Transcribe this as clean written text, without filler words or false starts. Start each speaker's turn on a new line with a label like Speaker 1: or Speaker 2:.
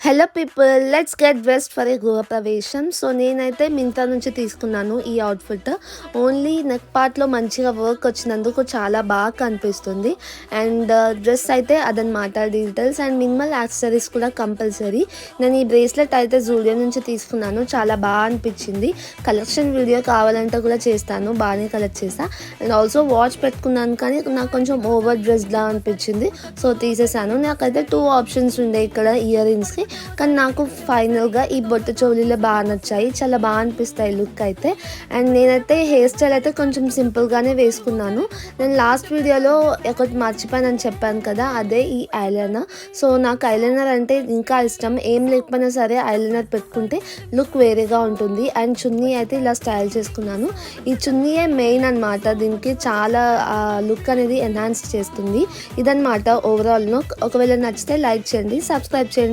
Speaker 1: Hello people, let's get dressed for a గృహప్రవేశం. So నేనైతే మింత్రా నుంచి తీసుకున్నాను ఈ అవుట్ఫిట్. ఓన్లీ నెక్ పార్ట్లో మంచిగా వర్క్ వచ్చినందుకు చాలా బాగా కనిపిస్తుంది. అండ్ డ్రెస్ అయితే అదనమాట డీటెయిల్స్. అండ్ మినిమల్ యాక్సెసరీస్ కూడా కంపల్సరీ. నేను ఈ బ్రేస్లెట్ అయితే జూడియో నుంచి తీసుకున్నాను, చాలా బాగా అనిపించింది. కలెక్షన్ వీడియో కావాలంటే కూడా చేస్తాను, బాగానే కలెక్ట్ చేస్తా. అండ్ ఆల్సో వాచ్ పెట్టుకున్నాను, కానీ నాకు కొంచెం ఓవర్ డ్రెస్లా అనిపించింది, సో తీసేసాను. నాకైతే 2 ఆప్షన్స్ ఉండే ఇక్కడ ఇయర్ రింగ్స్కి, కానీ నాకు ఫైనల్గా ఈ బొట్టు చెవులీలో బాగా నచ్చాయి, చాలా బాగా అనిపిస్తాయి లుక్ అయితే. అండ్ నేనైతే హెయిర్ స్టైల్ అయితే కొంచెం సింపుల్గానే వేసుకున్నాను. నేను లాస్ట్ వీడియోలో ఒకటి మర్చిపోయానని చెప్పాను కదా, అదే ఈ ఐలైనర్. సో నాకు ఐలైనర్ అంటే ఇంకా ఇష్టం, ఏం లేకపోయినా సరే ఐలైనర్ పెట్టుకుంటే లుక్ వేరేగా ఉంటుంది. అండ్ చున్నీ అయితే ఇలా స్టైల్ చేసుకున్నాను. ఈ చున్నీయే మెయిన్ అనమాట, దీనికి చాలా లుక్ అనేది ఎన్హాన్స్ చేస్తుంది. ఇదనమాట ఓవరాల్ లుక్. ఒకవేళ నచ్చితే లైక్ చేయండి, సబ్స్క్రైబ్ చేయండి.